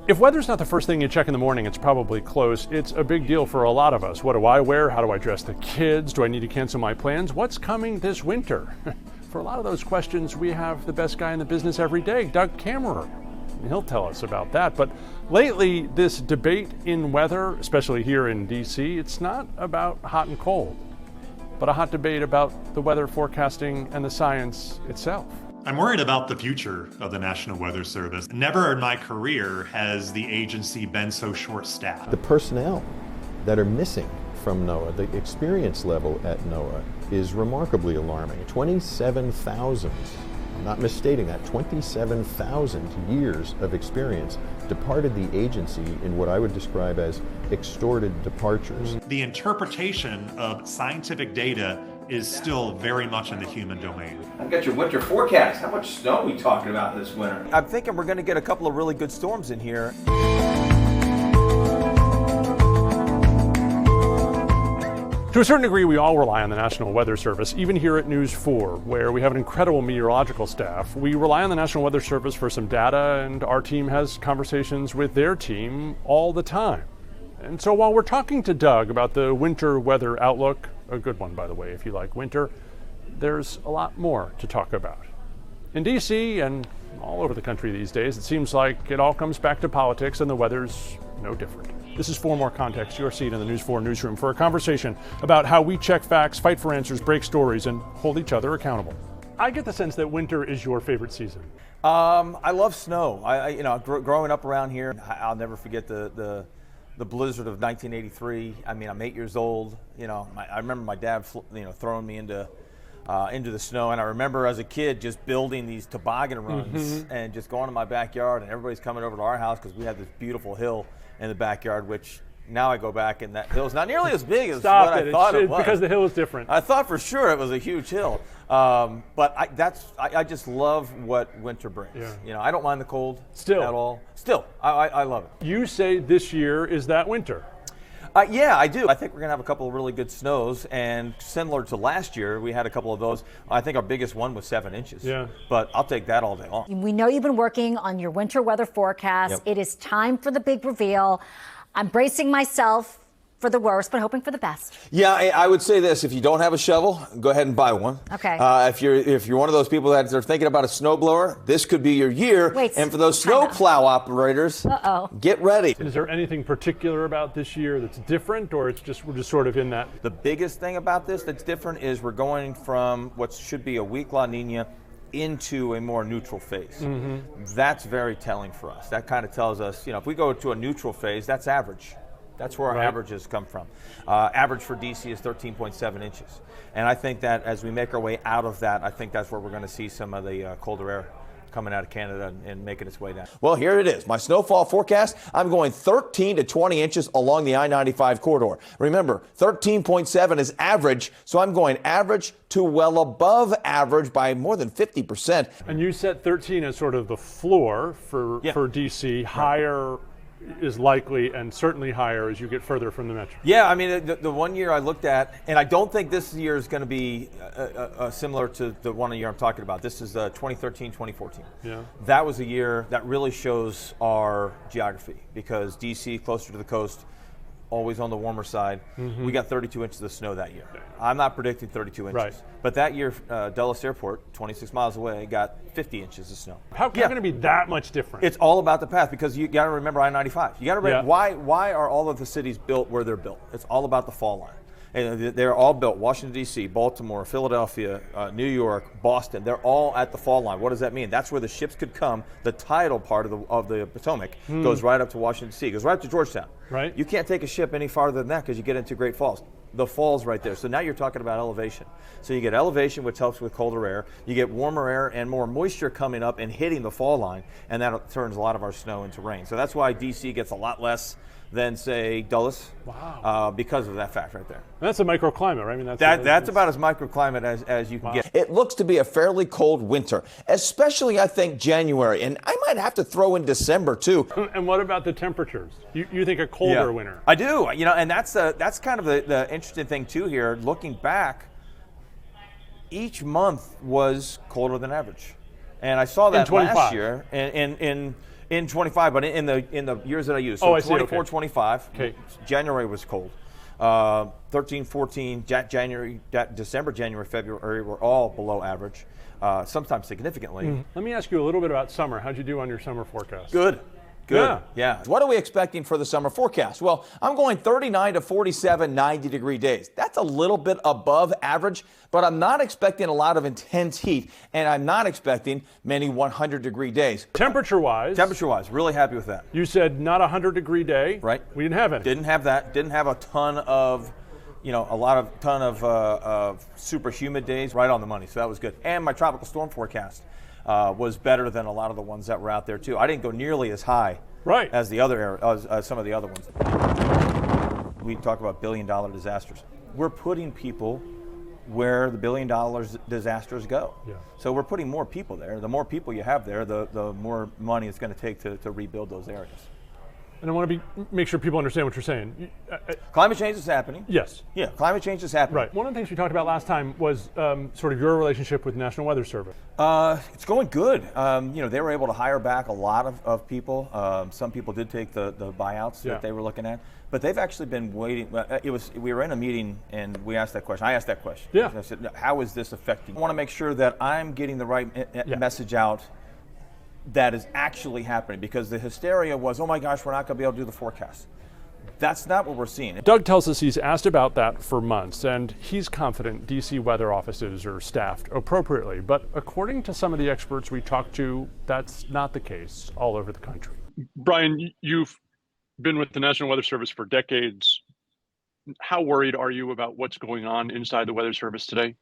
If weather's not the first thing you check in the morning, it's probably close. It's a big deal for a lot of us. What do I wear? How do I dress the kids? Do I need to cancel my plans? What's coming this winter? For a lot of those questions, we have the best guy in the business every day, Doug Kammerer. He'll tell us about that. But lately, this debate in weather, especially here in DC, it's not about hot and cold, but a hot debate about the weather forecasting and the science itself. I'm worried about the future of the National Weather Service. Never in my career has the agency been so short-staffed. The personnel that are missing from NOAA, the experience level at NOAA is remarkably alarming. 27,000, I'm not misstating that, 27,000 years of experience departed the agency in what I would describe as extorted departures. The interpretation of scientific data is still very much in the human domain. I've got your winter forecast. How much snow are we talking about this winter? I'm thinking we're going to get a couple of really good storms in here. To a certain degree, we all rely on the National Weather Service, even here at News 4, where we have an incredible meteorological staff. We rely on the National Weather Service for some data, and our team has conversations with their team all the time. And so while we're talking to Doug about the winter weather outlook, a good one, by the way, if you like winter, there's a lot more to talk about. In DC and all over the country these days, it seems like it all comes back to politics, and the weather's no different. This is For More Context, your seat in the News 4 newsroom for a conversation about how we check facts, fight for answers, break stories, and hold each other accountable. I get the sense that winter is your favorite season. I love snow. Growing up around here, I'll never forget the blizzard of 1983. I mean, I'm 8 years old. I remember my dad, throwing me into the snow, and I remember as a kid just building these toboggan runs and just going to my backyard, and everybody's coming over to our house because we had this beautiful hill in the backyard, which now I go back and that hill's not nearly as big as what I thought it was. Because the hill is different. I thought for sure it was a huge hill, but I just love what winter brings. Yeah. I don't mind the cold at all. Still, I love it. You say this year is that winter. Yeah, I do. I think we're going to have a couple of really good snows, and similar to last year, we had a couple of those. I think our biggest one was 7 inches. Yeah. But I'll take that all day long. We know you've been working on your winter weather forecast. Yep. It is time for the big reveal. I'm bracing myself for the worst, but hoping for the best. Yeah, I would say this: if you don't have a shovel, go ahead and buy one. Okay. If you're one of those people that are thinking about a snowblower, this could be your year. Wait, and for those snowplow operators, get ready. Is there anything particular about this year that's different, or we're just sort of in that? The biggest thing about this that's different is we're going from what should be a weak La Nina into a more neutral phase. That's very telling for us. That kind of tells us, if we go to a neutral phase, that's average. That's where our averages come from. Average for DC is 13.7 inches. And I think that as we make our way out of that, I think that's where we're going to see some of the colder air coming out of Canada and making its way down. Well, here it is. My snowfall forecast, I'm going 13 to 20 inches along the I-95 corridor. Remember, 13.7 is average, so I'm going average to well above average by more than 50%. And you set 13 as sort of the floor for DC. Higher is likely, and certainly higher as you get further from the metro. Yeah, I mean, the 1 year I looked at, and I don't think this year is going to be similar to the 1 year I'm talking about. This is 2013, 2014. Yeah. That was a year that really shows our geography, because DC, closer to the coast, always on the warmer side. We got 32 inches of snow that year. I'm not predicting 32 inches. Right. But that year, Dulles Airport, 26 miles away, got 50 inches of snow. How can it be that much different? It's all about the path, because you got to remember I-95. You got to remember why are all of the cities built where they're built? It's all about the fall line. And they're all built. Washington, D.C., Baltimore, Philadelphia, New York, Boston. They're all at the fall line. What does that mean? That's where the ships could come. The tidal part of the Potomac goes right up to Washington, D.C., goes right up to Georgetown. Right. You can't take a ship any farther than that because you get into Great Falls. The falls right there. So now you're talking about elevation. So you get elevation, which helps with colder air. You get warmer air and more moisture coming up and hitting the fall line, and that turns a lot of our snow into rain. So that's why D.C. gets a lot less than, say, Dulles. Wow. Because of that fact right there. That's a microclimate, right? I mean, that's about as microclimate as you can get. It looks to be a fairly cold winter, especially, I think, January. And I might have to throw in December, too. And what about the temperatures? You think a colder winter? I do. And that's kind of the interesting thing, too, here. Looking back, each month was colder than average. And I saw that last year. In In 25, but in the years that I used. So I see. 24, Okay. 25. Okay. January was cold. 13, 14, January, December, January, February were all below average, sometimes significantly. Let me ask you a little bit about summer. How'd you do on your summer forecast? Good. Yeah. Yeah. What are we expecting for the summer forecast? Well, I'm going 39 to 47 90-degree days. That's a little bit above average, but I'm not expecting a lot of intense heat, and I'm not expecting many 100-degree days. Temperature-wise, Really happy with that. you said not a 100-degree day. Right. We didn't have any. Didn't have that. Didn't have a ton of, ton of super humid days. Right on the money. So that was good. And my tropical storm forecast was better than a lot of the ones that were out there too. I didn't go nearly as high as the other as some of the other ones. We talk about billion-dollar disasters. We're putting people where the billion-dollar disasters go. Yeah. So we're putting more people there. The more people you have there, the more money it's going to take to rebuild those areas. And I want to make sure people understand what you're saying. Climate change is happening. Yes. Yeah, climate change is happening. Right. One of the things we talked about last time was sort of your relationship with National Weather Service. It's going good. They were able to hire back a lot of people. Some people did take the buyouts that they were looking at, but they've actually been waiting. We were in a meeting and we asked that question. I asked that question. Yeah. I said, how is this affecting? I want to make sure that I'm getting the right message out that is actually happening, because the hysteria was, oh my gosh, we're not going to be able to do the forecast. That's not what we're seeing. Doug tells us he's asked about that for months, and he's confident DC weather offices are staffed appropriately. But according to some of the experts we talked to, that's not the case all over the country. Brian, you've been with the National Weather Service for decades. How worried are you about what's going on inside the Weather Service today?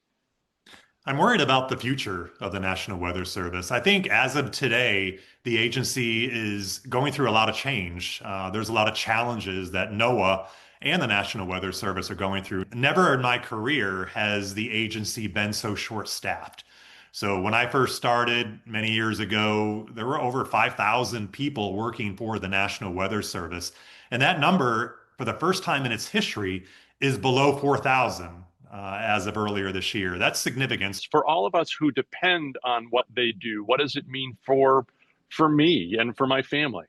I'm worried about the future of the National Weather Service. I think as of today, the agency is going through a lot of change. There's a lot of challenges that NOAA and the National Weather Service are going through. Never in my career has the agency been so short-staffed. So when I first started many years ago, there were over 5,000 people working for the National Weather Service. And that number, for the first time in its history, is below 4,000. As of earlier this year. That's significant. For all of us who depend on what they do, what does it mean for me and for my family?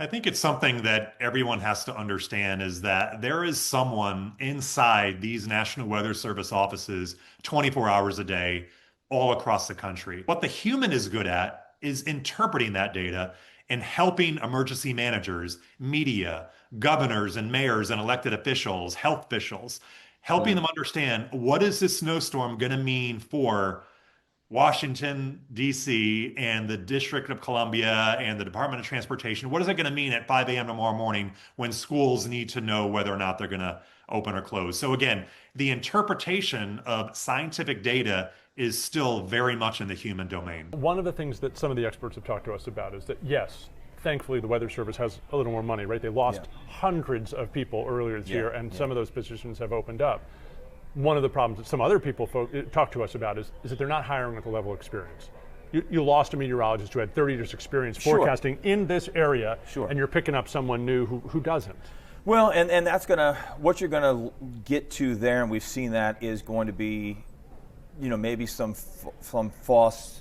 I think it's something that everyone has to understand, is that there is someone inside these National Weather Service offices 24 hours a day, all across the country. What the human is good at is interpreting that data and helping emergency managers, media, governors and mayors and elected officials, health officials, helping them understand, what is this snowstorm going to mean for Washington, D.C., and the District of Columbia and the Department of Transportation? What is it going to mean at 5 a.m. tomorrow morning when schools need to know whether or not they're going to open or close? So again, the interpretation of scientific data is still very much in the human domain. One of the things that some of the experts have talked to us about is that, yes, thankfully the Weather Service has a little more money, right? They lost hundreds of people earlier this year, and some of those positions have opened up. One of the problems that some other people talk to us about is that they're not hiring at the level of experience. You lost a meteorologist who had 30 years experience forecasting in this area, and you're picking up someone new who doesn't. Well, and that's what you're gonna get to there, and we've seen that, is going to be, maybe some false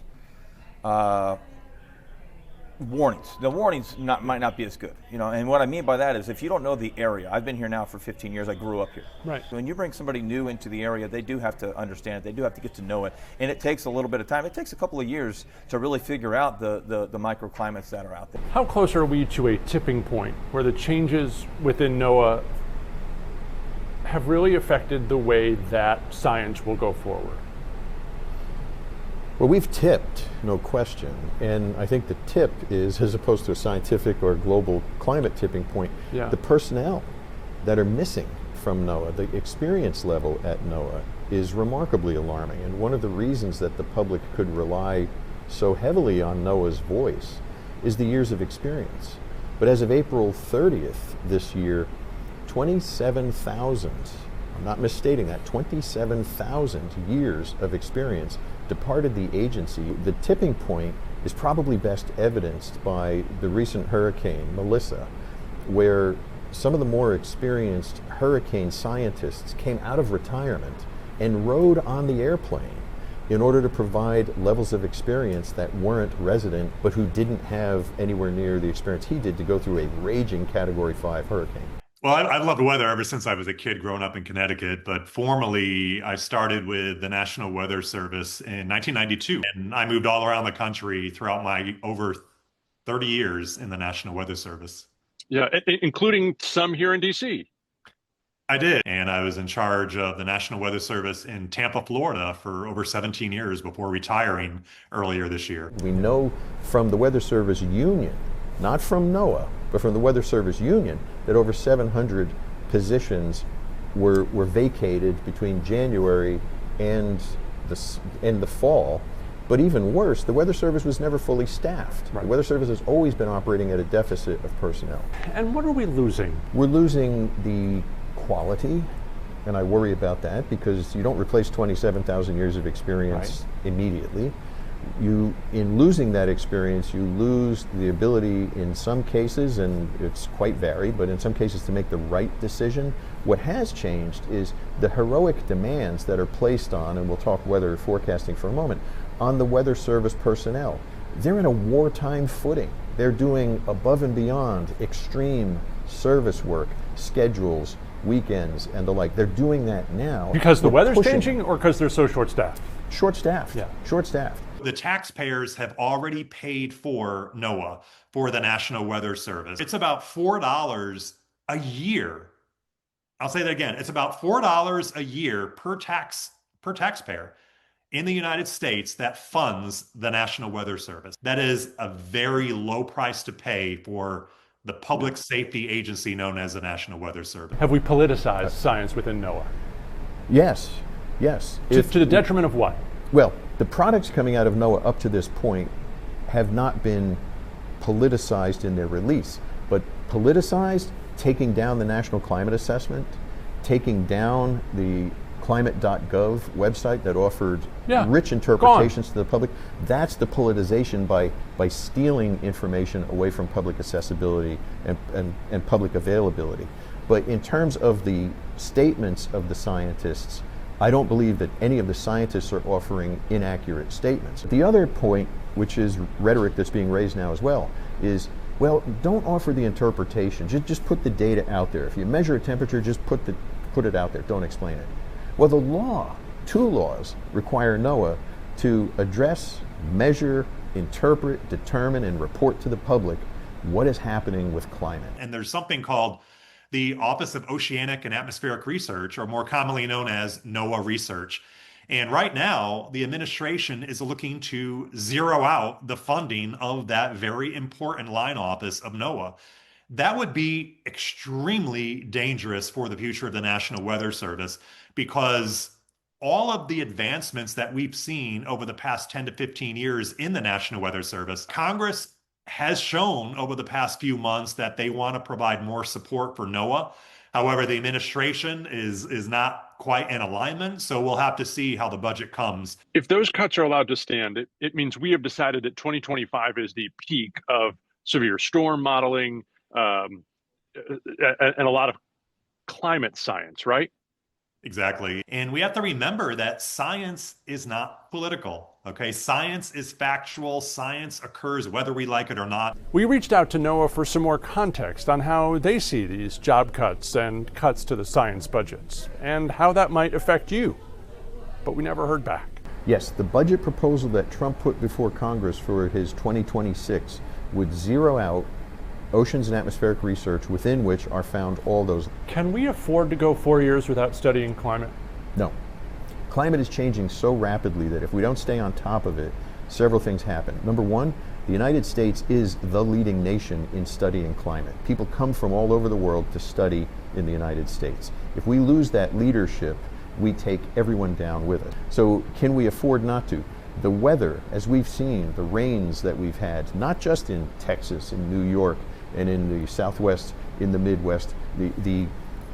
warnings. The warnings might not be as good, and what I mean by that is, if you don't know the area, I've been here now for 15 years, I grew up here. Right. So when you bring somebody new into the area, they do have to understand it, they do have to get to know it, and it takes a little bit of time. It takes a couple of years to really figure out the microclimates that are out there. How close are we to a tipping point where the changes within NOAA have really affected the way that science will go forward? Well, we've tipped, no question. And I think the tip is, as opposed to a scientific or global climate tipping point, the personnel that are missing from NOAA, the experience level at NOAA, is remarkably alarming. And one of the reasons that the public could rely so heavily on NOAA's voice is the years of experience. But as of April 30th this year, 27,000, I'm not misstating that, 27,000 years of experience departed the agency. The tipping point is probably best evidenced by the recent hurricane, Melissa, where some of the more experienced hurricane scientists came out of retirement and rode on the airplane in order to provide levels of experience that weren't resident, but who didn't have anywhere near the experience he did to go through a raging Category 5 hurricane. Well, I've loved weather ever since I was a kid growing up in Connecticut, but formally I started with the National Weather Service in 1992, and I moved all around the country throughout my over 30 years in the National Weather Service. Yeah, including some here in D.C. I did, and I was in charge of the National Weather Service in Tampa, Florida for over 17 years before retiring earlier this year. We know from the Weather Service Union, not from NOAA, but from the Weather Service Union, that over 700 positions were vacated between January and the fall. But even worse, the Weather Service was never fully staffed. Right. The Weather Service has always been operating at a deficit of personnel. And what are we losing? We're losing the quality, and I worry about that because you don't replace 27,000 years of experience immediately. In losing that experience, you lose the ability in some cases, and it's quite varied, but in some cases to make the right decision. What has changed is the heroic demands that are placed on, and we'll talk weather forecasting for a moment, on the Weather Service personnel. They're in a wartime footing. They're doing above and beyond extreme service work, schedules, weekends, and the like. They're doing that now. Because the weather's changing, or because they're so short-staffed? Short-staffed. Yeah. Short-staffed. The taxpayers have already paid for NOAA, for the National Weather Service. It's about $4 a year. I'll say that again. It's about $4 a year per taxpayer in the United States that funds the National Weather Service. That is a very low price to pay for the public safety agency known as the National Weather Service. Have we politicized science within NOAA? Yes. To the detriment of what? Well, the products coming out of NOAA up to this point have not been politicized in their release, but politicized, taking down the National Climate Assessment, taking down the climate.gov website that offered rich interpretations to the public. That's the politicization by stealing information away from public accessibility and public availability. But in terms of the statements of the scientists, I don't believe that any of the scientists are offering inaccurate statements. The other point, which is rhetoric that's being raised now as well, is, well, don't offer the interpretation. Just put the data out there. If you measure a temperature, just put it out there. Don't explain it. Well, two laws require NOAA to address, measure, interpret, determine, and report to the public what is happening with climate. And there's something called the Office of Oceanic and Atmospheric Research, or more commonly known as NOAA Research. And right now, the administration is looking to zero out the funding of that very important line office of NOAA. That would be extremely dangerous for the future of the National Weather Service, because all of the advancements that we've seen over the past 10 to 15 years in the National Weather Service, Congress has shown over the past few months that they want to provide more support for NOAA. However, the administration is not quite in alignment, so we'll have to see how the budget comes. If those cuts are allowed to stand, it means we have decided that 2025 is the peak of severe storm modeling, and a lot of climate science, right? Exactly. And we have to remember that science is not political, okay? Science is factual. Science occurs whether we like it or not. We reached out to NOAA for some more context on how they see these job cuts and cuts to the science budgets and how that might affect you. But we never heard back. Yes, the budget proposal that Trump put before Congress for his 2026 would zero out oceans and atmospheric research, within which are found all those. Can we afford to go 4 years without studying climate? No. Climate is changing so rapidly that if we don't stay on top of it, several things happen. Number one, the United States is the leading nation in studying climate. People come from all over the world to study in the United States. If we lose that leadership, we take everyone down with it. So can we afford not to? The weather, as we've seen, the rains that we've had, not just in Texas, in New York, and in the Southwest, in the Midwest,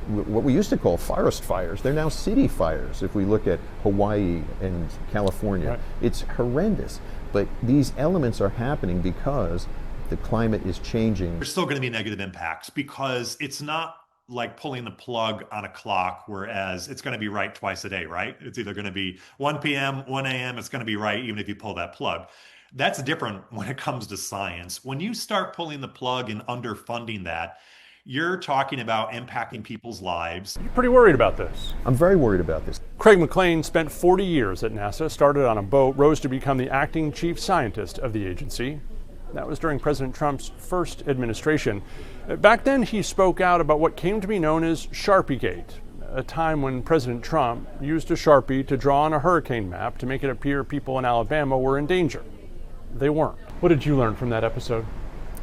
what we used to call forest fires, they're now city fires. If we look at Hawaii and California, right. It's horrendous. But these elements are happening because the climate is changing. There's still going to be negative impacts because it's not like pulling the plug on a clock, whereas it's going to be right twice a day, right? It's either going to be 1 p.m., 1 a.m., it's going to be right even if you pull that plug. That's different when it comes to science. When you start pulling the plug and underfunding that, you're talking about impacting people's lives. You're pretty worried about this. I'm very worried about this. Craig McLean spent 40 years at NASA, started on a boat, rose to become the acting chief scientist of the agency. That was during President Trump's first administration. Back then, he spoke out about what came to be known as Sharpiegate, a time when President Trump used a Sharpie to draw on a hurricane map to make it appear people in Alabama were in danger. They weren't. What did you learn from that episode?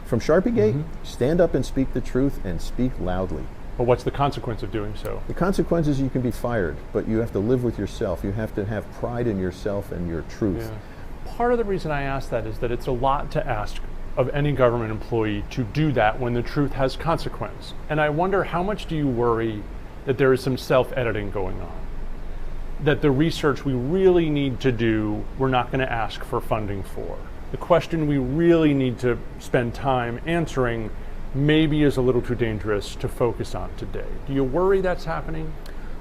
From Sharpiegate, stand up and speak the truth and speak loudly. But what's the consequence of doing so? The consequence is you can be fired, but you have to live with yourself. You have to have pride in yourself and your truth. Yeah. Part of the reason I ask that is that it's a lot to ask of any government employee to do that when the truth has consequence. And I wonder, how much do you worry that there is some self-editing going on? That the research we really need to do, we're not going to ask for funding for. The question we really need to spend time answering maybe is a little too dangerous to focus on today. Do you worry that's happening?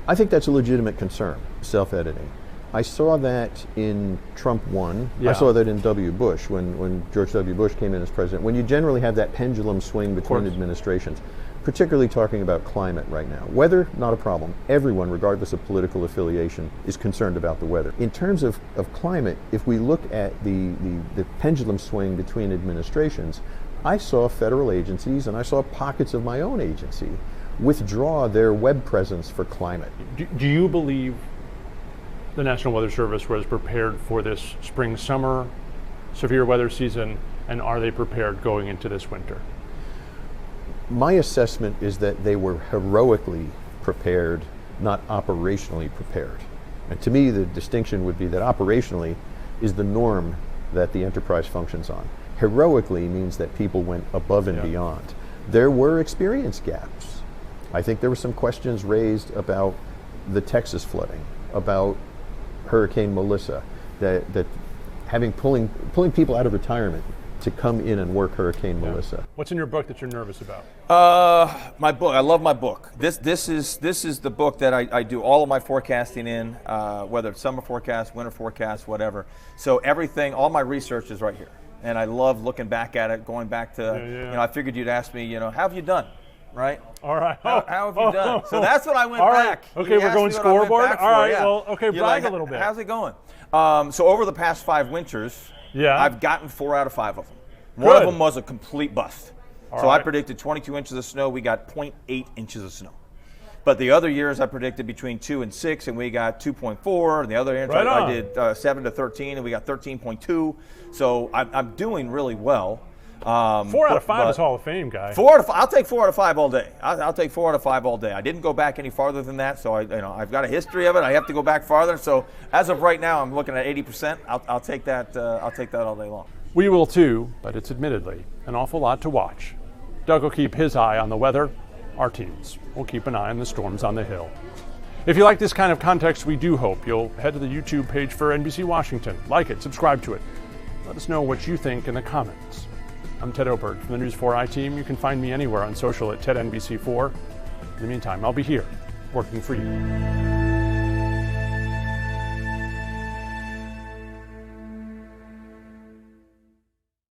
I think that's a legitimate concern, self-editing. I saw that in Trump 1. Yeah. I saw that in W. Bush, when George W. Bush came in as president. When you generally have that pendulum swing between administrations, particularly talking about climate right now. Weather, not a problem. Everyone, regardless of political affiliation, is concerned about the weather. In terms of climate, if we look at the pendulum swing between administrations, I saw federal agencies and I saw pockets of my own agency withdraw their web presence for climate. Do you believe the National Weather Service was prepared for this spring-summer severe weather season, and are they prepared going into this winter? My assessment is that they were heroically prepared, not operationally prepared. And to me, the distinction would be that operationally is the norm that the enterprise functions on. Heroically means that people went above and beyond. There were experience gaps. I think there were some questions raised about the Texas flooding, about Hurricane Melissa, that pulling people out of retirement to come in and work Hurricane Melissa. What's in your book that you're nervous about? My book. I love my book. This is the book that I do all of my forecasting in, whether it's summer forecast, winter forecast, whatever. So everything, all my research is right here, and I love looking back at it, going back to. I figured you'd ask me, how have you done? Right? All right. How have you done? So that's what I went back. Okay, we're going scoreboard? All right, well, okay, brag a little bit. How's it going? So over the past 5 winters, I've gotten 4 out of 5 of them. One of them was a complete bust. I predicted 22 inches of snow. We got 0.8 inches of snow. But the other years I predicted between 2 and 6, and we got 2.4. And the other years I did 7 to 13, and we got 13.2. So I'm doing really well. 4 out of 5 is Hall of Fame, guy. 4 out of 5. I'll take 4 out of 5 all day. I'll take 4 out of 5 all day. I didn't go back any farther than that, so I've got a history of it. I have to go back farther. So as of right now, I'm looking at 80%. I'll take that. I'll take that all day long. We will too, but it's admittedly an awful lot to watch. Doug will keep his eye on the weather. Our teams will keep an eye on the storms on the Hill. If you like this kind of context, we do hope you'll head to the YouTube page for NBC Washington. Like it, subscribe to it. Let us know what you think in the comments. I'm Ted Oberg from the News 4i team. You can find me anywhere on social at TedNBC4. In the meantime, I'll be here working for you.